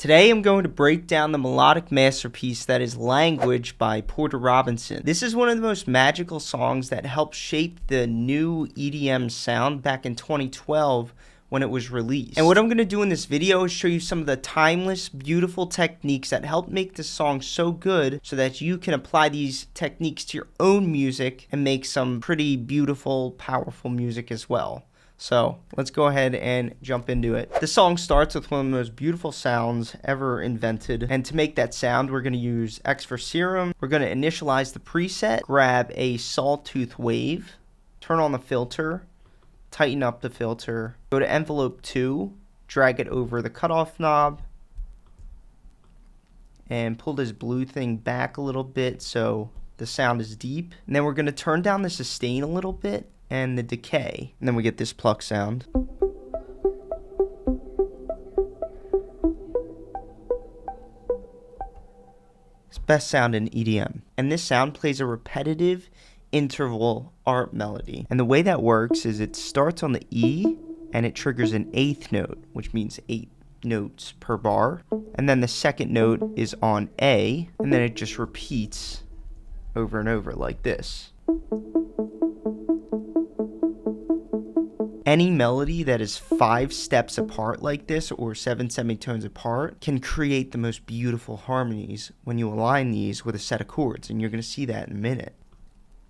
Today I'm going to break down the melodic masterpiece that is Language by Porter Robinson. This is one of the most magical songs that helped shape the new EDM sound back in 2012 when it was released. And what I'm going to do in this video is show you some of the timeless, beautiful techniques that helped make this song so good so that you can apply these techniques to your own music and make some pretty beautiful, powerful music as well. So let's go ahead and jump into it. The song starts with one of the most beautiful sounds ever invented. And to make that sound, we're going to use XFER Serum. We're going to initialize the preset, grab a sawtooth wave, turn on the filter, tighten up the filter, go to envelope 2, drag it over the cutoff knob, and pull this blue thing back a little bit so the sound is deep. And then we're going to turn down the sustain a little bit and the decay, and then we get this pluck sound. It's best sound in EDM, and this sound plays a repetitive interval art melody. And the way that works is it starts on the E and it triggers an 8th note, which means 8 notes per bar, and then the second note is on A, and then it just repeats over and over like this. Any melody that is 5 steps apart like this, or 7 semitones apart, can create the most beautiful harmonies when you align these with a set of chords, and you're going to see that in a minute.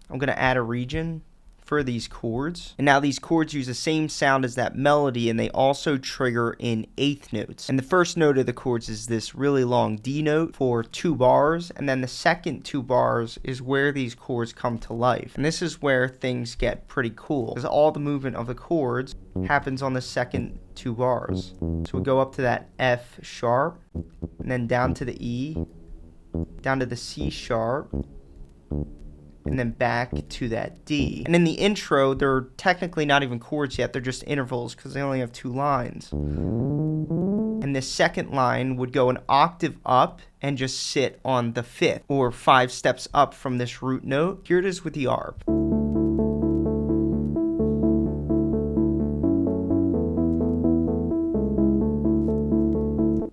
I'm going to add a region for these chords, and now these chords use the same sound as that melody, and they also trigger in 8th notes. And the first note of the chords is this really long D note for 2 bars, and then the second 2 bars is where these chords come to life. And this is where things get pretty cool, because all the movement of the chords happens on the second 2 bars. So we go up to that F sharp, and then down to the E, down to the C sharp, and then back to that D. And in the intro, they're technically not even chords yet, they're just intervals because they only have 2 lines. And the second line would go an octave up and just sit on the 5th, or 5 steps up from this root note. Here it is with the arp.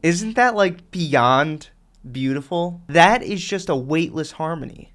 Isn't that like beyond beautiful? That is just a weightless harmony.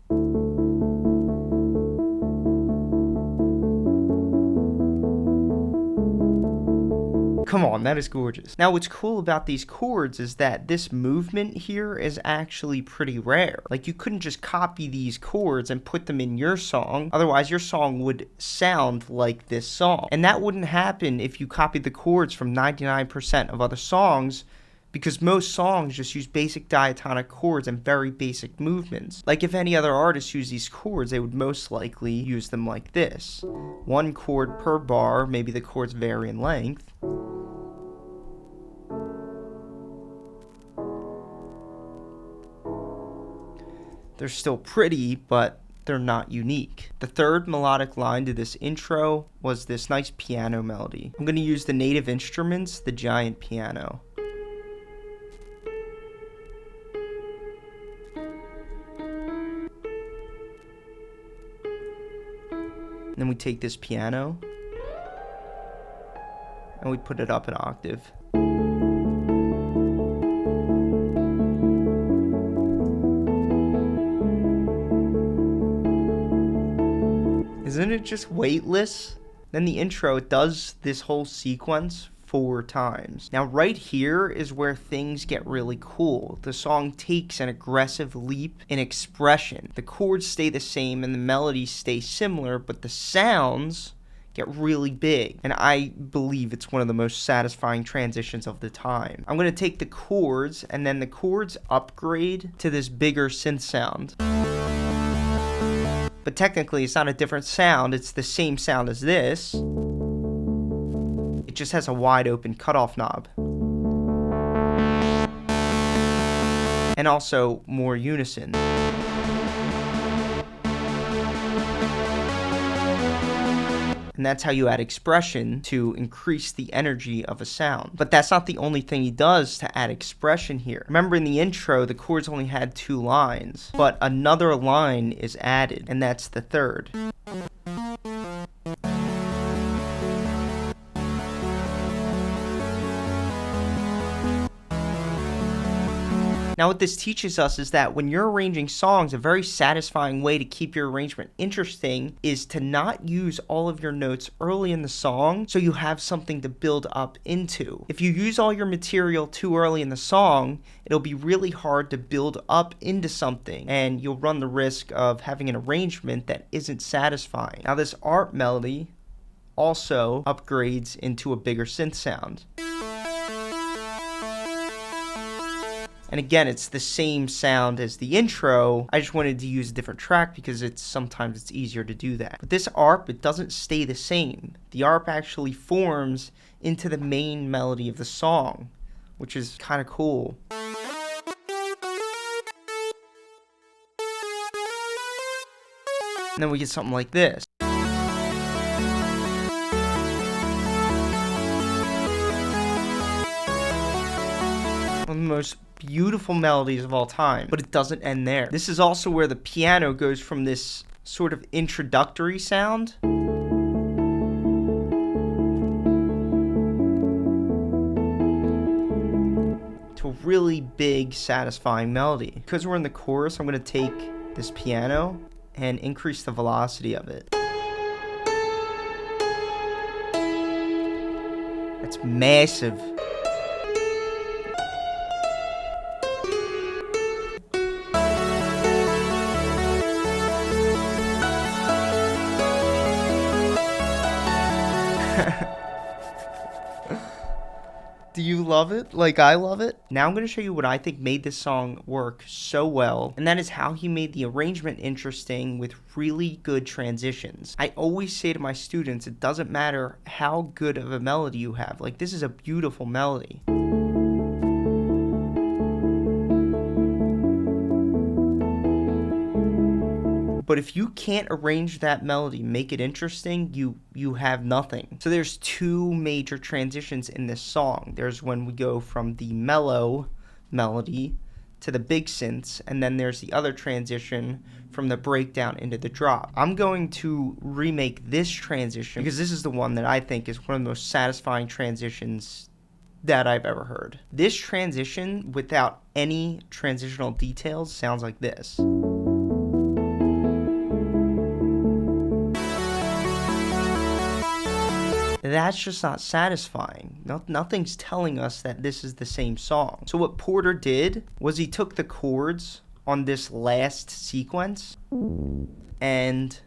Come on, that is gorgeous. Now what's cool about these chords is that this movement here is actually pretty rare. Like, you couldn't just copy these chords and put them in your song, otherwise your song would sound like this song. And that wouldn't happen if you copied the chords from 99% of other songs, because most songs just use basic diatonic chords and very basic movements. Like, if any other artists use these chords, they would most likely use them like this. 1 chord per bar, maybe the chords vary in length. They're still pretty, but they're not unique. The third melodic line to this intro was this nice piano melody. I'm going to use the native instruments, the giant piano. And then we take this piano and we put it up an octave. Isn't it just weightless? Then the intro, it does this whole sequence 4 times. Now right here is where things get really cool. The song takes an aggressive leap in expression. The chords stay the same and the melodies stay similar, but the sounds get really big. And I believe it's one of the most satisfying transitions of the time. I'm going to take the chords, and then the chords upgrade to this bigger synth sound. But technically it's not a different sound, it's the same sound as this. It just has a wide open cutoff knob. And also more unison. And that's how you add expression to increase the energy of a sound. But that's not the only thing he does to add expression here. Remember, in the intro, the chords only had 2 lines, but another line is added, and that's the third. Now what this teaches us is that when you're arranging songs, a very satisfying way to keep your arrangement interesting is to not use all of your notes early in the song so you have something to build up into. If you use all your material too early in the song, it'll be really hard to build up into something, and you'll run the risk of having an arrangement that isn't satisfying. Now this ARP melody also upgrades into a bigger synth sound. And again, it's the same sound as the intro. I just wanted to use a different track because sometimes it's easier to do that. But this ARP, it doesn't stay the same. The ARP actually forms into the main melody of the song, which is kind of cool. And then we get something like this. One of the most beautiful melodies of all time, but it doesn't end there. This is also where the piano goes from this sort of introductory sound to a really big, satisfying melody. Because we're in the chorus, I'm going to take this piano and increase the velocity of it. That's massive. Do you love it like I love it? Now I'm going to show you what I think made this song work so well, and that is how he made the arrangement interesting with really good transitions. I always say to my students, it doesn't matter how good of a melody you have. Like, this is a beautiful melody. But if you can't arrange that melody, make it interesting, you have nothing. So there's two major transitions in this song. There's when we go from the mellow melody to the big synths, and then there's the other transition from the breakdown into the drop. I'm going to remake this transition because this is the one that I think is one of the most satisfying transitions that I've ever heard. This transition, without any transitional details, sounds like this. That's just not satisfying. Nothing's telling us that this is the same song. So what Porter did was he took the chords on this last sequence and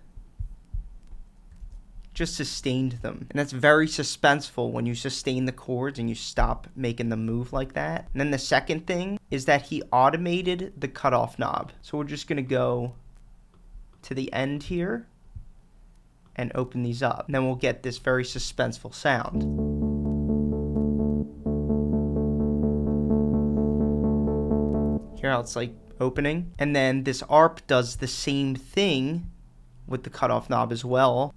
just sustained them. And that's very suspenseful when you sustain the chords and you stop making them move like that. And then the second thing is that he automated the cutoff knob. So we're just gonna go to the end here and open these up. And then we'll get this very suspenseful sound. Hear how it's like opening? And then this ARP does the same thing with the cutoff knob as well.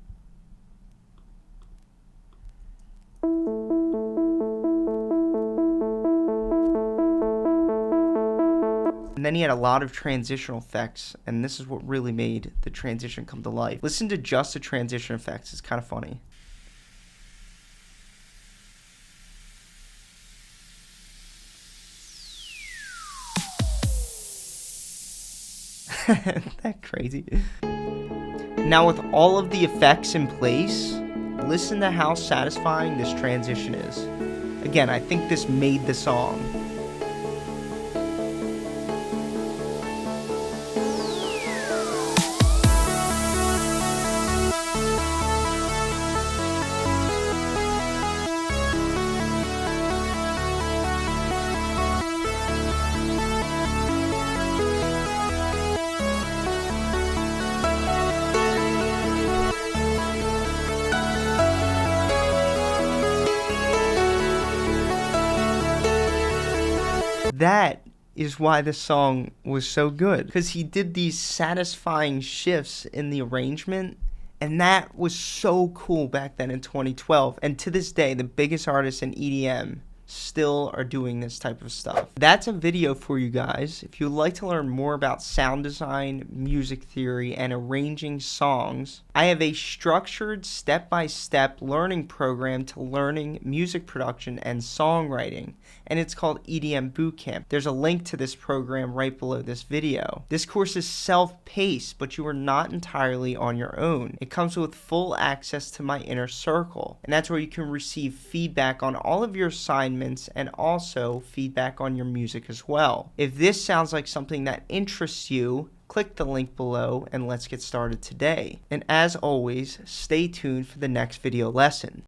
And then he had a lot of transitional effects, and this is what really made the transition come to life. Listen to just the transition effects, it's kind of funny. Isn't that crazy? Now with all of the effects in place, listen to how satisfying this transition is. Again, I think this made the song. That is why this song was so good, because he did these satisfying shifts in the arrangement, and that was so cool back then in 2012. And to this day, the biggest artists in EDM still are doing this type of stuff. That's a video for you guys. If you'd like to learn more about sound design, music theory, and arranging songs, I have a structured step-by-step learning program to learning music production and songwriting, and it's called EDM Bootcamp. There's a link to this program right below this video. This course is self-paced, but you are not entirely on your own. It comes with full access to my inner circle, and that's where you can receive feedback on all of your assignments and also feedback on your music as well. If this sounds like something that interests you, click the link below and let's get started today. And as always, stay tuned for the next video lesson.